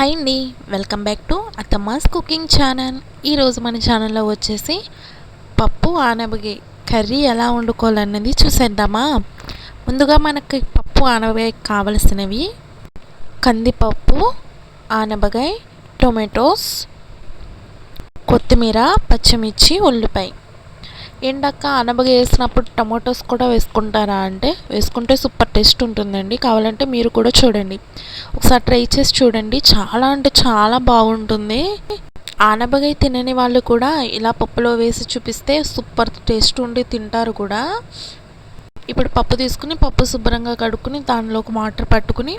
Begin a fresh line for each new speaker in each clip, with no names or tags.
Hi అండి, welcome back to Athamma's cooking channel. ఈరోజు మన ఛానల్లో వచ్చేసి పప్పు ఆనపకాయ కర్రీ ఎలా వండుకోవాలన్నది చూసేద్దామా. ముందుగా మనకి పప్పు ఆనపకాయ కావలసినవి కందిపప్పు, ఆనపకాయ, టొమాటోస్, కొత్తిమీర, పచ్చిమిర్చి, ఉల్లిపాయ. ఏంటక్క ఆనపకాయ వేసినప్పుడు టమాటోస్ కూడా వేసుకుంటారా అంటే వేసుకుంటే సూపర్ టేస్ట్ ఉంటుందండి. కావాలంటే మీరు కూడా చూడండి, ఒకసారి ట్రై చేసి చూడండి. చాలా అంటే చాలా బాగుంటుంది. ఆనపకాయ తినని వాళ్ళు కూడా ఇలా పప్పులో వేసి చూపిస్తే సూపర్ టేస్ట్ ఉండి తింటారు కూడా. ఇప్పుడు పప్పు తీసుకుని పప్పు శుభ్రంగా కడుక్కుని దానిలోకి వాటర్ పట్టుకుని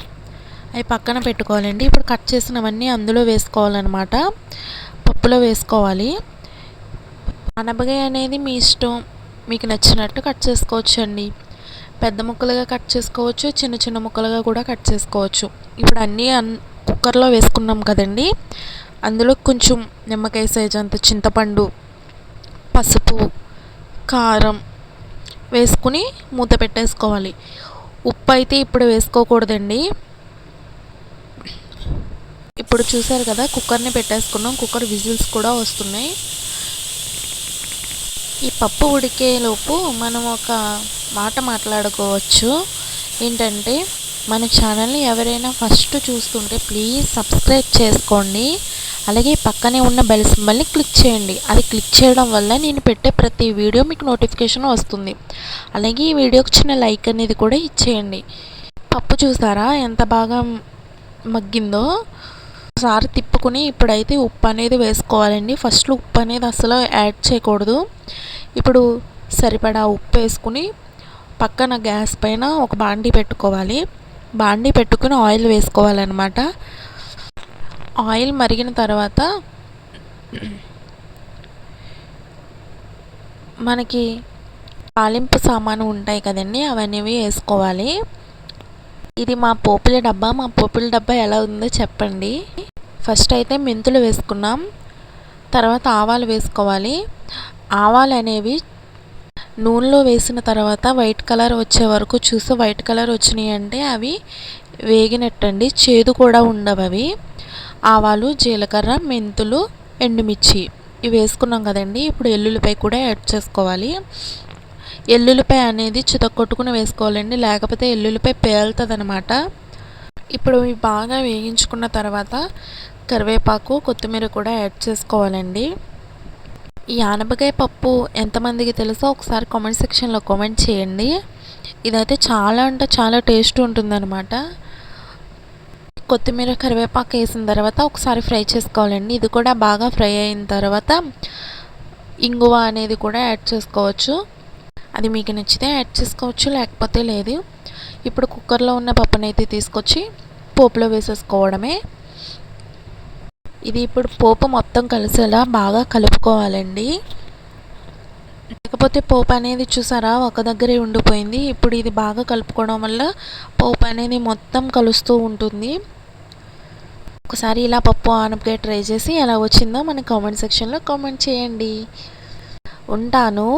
అవి పక్కన పెట్టుకోవాలండి. ఇప్పుడు కట్ చేసినవన్నీ అందులో వేసుకోవాలన్నమాట, పప్పులో వేసుకోవాలి. ఆనపకాయ అనేది మీ ఇష్టం, మీకు నచ్చినట్టు కట్ చేసుకోవచ్చు అండి. పెద్ద ముక్కలుగా కట్ చేసుకోవచ్చు, చిన్న చిన్న ముక్కలుగా కూడా కట్ చేసుకోవచ్చు. ఇప్పుడు అన్నీ కుక్కర్లో వేసుకున్నాం కదండి, అందులో కొంచెం నిమ్మకాయ సైజ్ అంత చింతపండు, పసుపు, కారం వేసుకుని మూత పెట్టేసుకోవాలి. ఉప్పు అయితే ఇప్పుడు వేసుకోకూడదండి. ఇప్పుడు చూసారు కదా, కుక్కర్ని పెట్టేసుకున్నాం. కుక్కర్ విజిల్స్ కూడా వస్తున్నాయి. ఈ పప్పు ఉడికేలోపు మనం ఒక మాట మాట్లాడుకోవచ్చు. ఏంటంటే, మన ఛానల్ని ఎవరైనా ఫస్ట్ చూస్తుంటే ప్లీజ్ సబ్స్క్రైబ్ చేసుకోండి. అలాగే పక్కనే ఉన్న బెల్ సింబల్ని క్లిక్ చేయండి. అది క్లిక్ చేయడం వల్ల నేను పెట్టే ప్రతి వీడియో మీకు నోటిఫికేషన్ వస్తుంది. అలాగే ఈ వీడియోకి చిన్న లైక్ అనేది కూడా ఇచ్చేయండి. పప్పు చూసారా ఎంత బాగా మగ్గిందో. ఒకసారి తిప్పుకుని ఇప్పుడైతే ఉప్పు అనేది వేసుకోవాలండి. ఫస్ట్లో ఉప్పు అనేది అసలు యాడ్ చేయకూడదు. ఇప్పుడు సరిపడా ఉప్పు వేసుకుని పక్కన గ్యాస్ పైన ఒక బాండీ పెట్టుకోవాలి. బాండీ పెట్టుకుని ఆయిల్ వేసుకోవాలన్నమాట. ఆయిల్ మరిగిన తర్వాత మనకి తాలింపు సామాను ఉంటాయి కదండి, అవన్నీ వేసుకోవాలి. ఇది మా పోపుల డబ్బా. మా పోపుల డబ్బా ఎలా ఉందో చెప్పండి. ఫస్ట్ అయితే మెంతులు వేసుకున్నాం, తర్వాత ఆవాలు వేసుకోవాలి. ఆవాలు అనేవి నూనెలో వేసిన తర్వాత వైట్ కలర్ వచ్చే వరకు చూసి, వైట్ కలర్ వచ్చినాయి అంటే అవి వేగినట్టండి, చేదు కూడా ఉండవు అవి. ఆవాలు, జీలకర్ర, మెంతులు, ఎండుమిర్చి ఇవి వేసుకున్నాం కదండి. ఇప్పుడు ఎల్లుల్లిపాయ కూడా యాడ్ చేసుకోవాలి. ఎల్లుల్లిపాయ అనేది చితక్కొట్టుకుని వేసుకోవాలండి, లేకపోతే ఎల్లుల్లిపాయ పేలుతుంది అనమాట. ఇప్పుడు ఇవి బాగా వేగించుకున్న తర్వాత కరివేపాకు, కొత్తిమీర కూడా యాడ్ చేసుకోవాలండి. ఈ ఆనపకాయ పప్పు ఎంతమందికి తెలుసో ఒకసారి కామెంట్ సెక్షన్లో కామెంట్ చేయండి. ఇదైతే చాలా అంటే చాలా టేస్ట్ ఉంటుందన్నమాట. కొత్తిమీర, కరివేపాకు వేసిన తర్వాత ఒకసారి ఫ్రై చేసుకోవాలండి. ఇది కూడా బాగా ఫ్రై అయిన తర్వాత ఇంగువ అనేది కూడా యాడ్ చేసుకోవచ్చు. అది మీకు నచ్చితే యాడ్ చేసుకోవచ్చు, లేకపోతే లేదు. ఇప్పుడు కుక్కర్లో ఉన్న పప్పునైతే తీసుకొచ్చి పోపులో వేసేసుకోవడమే. ఇది ఇప్పుడు పోపు మొత్తం కలిసేలా బాగా కలుపుకోవాలండి. లేకపోతే పోపు అనేది చూసారా ఒక దగ్గరే ఉండిపోయింది. ఇప్పుడు ఇది బాగా కలుపుకోవడం వల్ల పోపు అనేది మొత్తం కలుస్తూ ఉంటుంది. ఒకసారి ఇలా పప్పు ఆనపకాయ ట్రై చేసి ఎలా వచ్చిందో మన కామెంట్ సెక్షన్లో కామెంట్ చేయండి. ఉంటాను.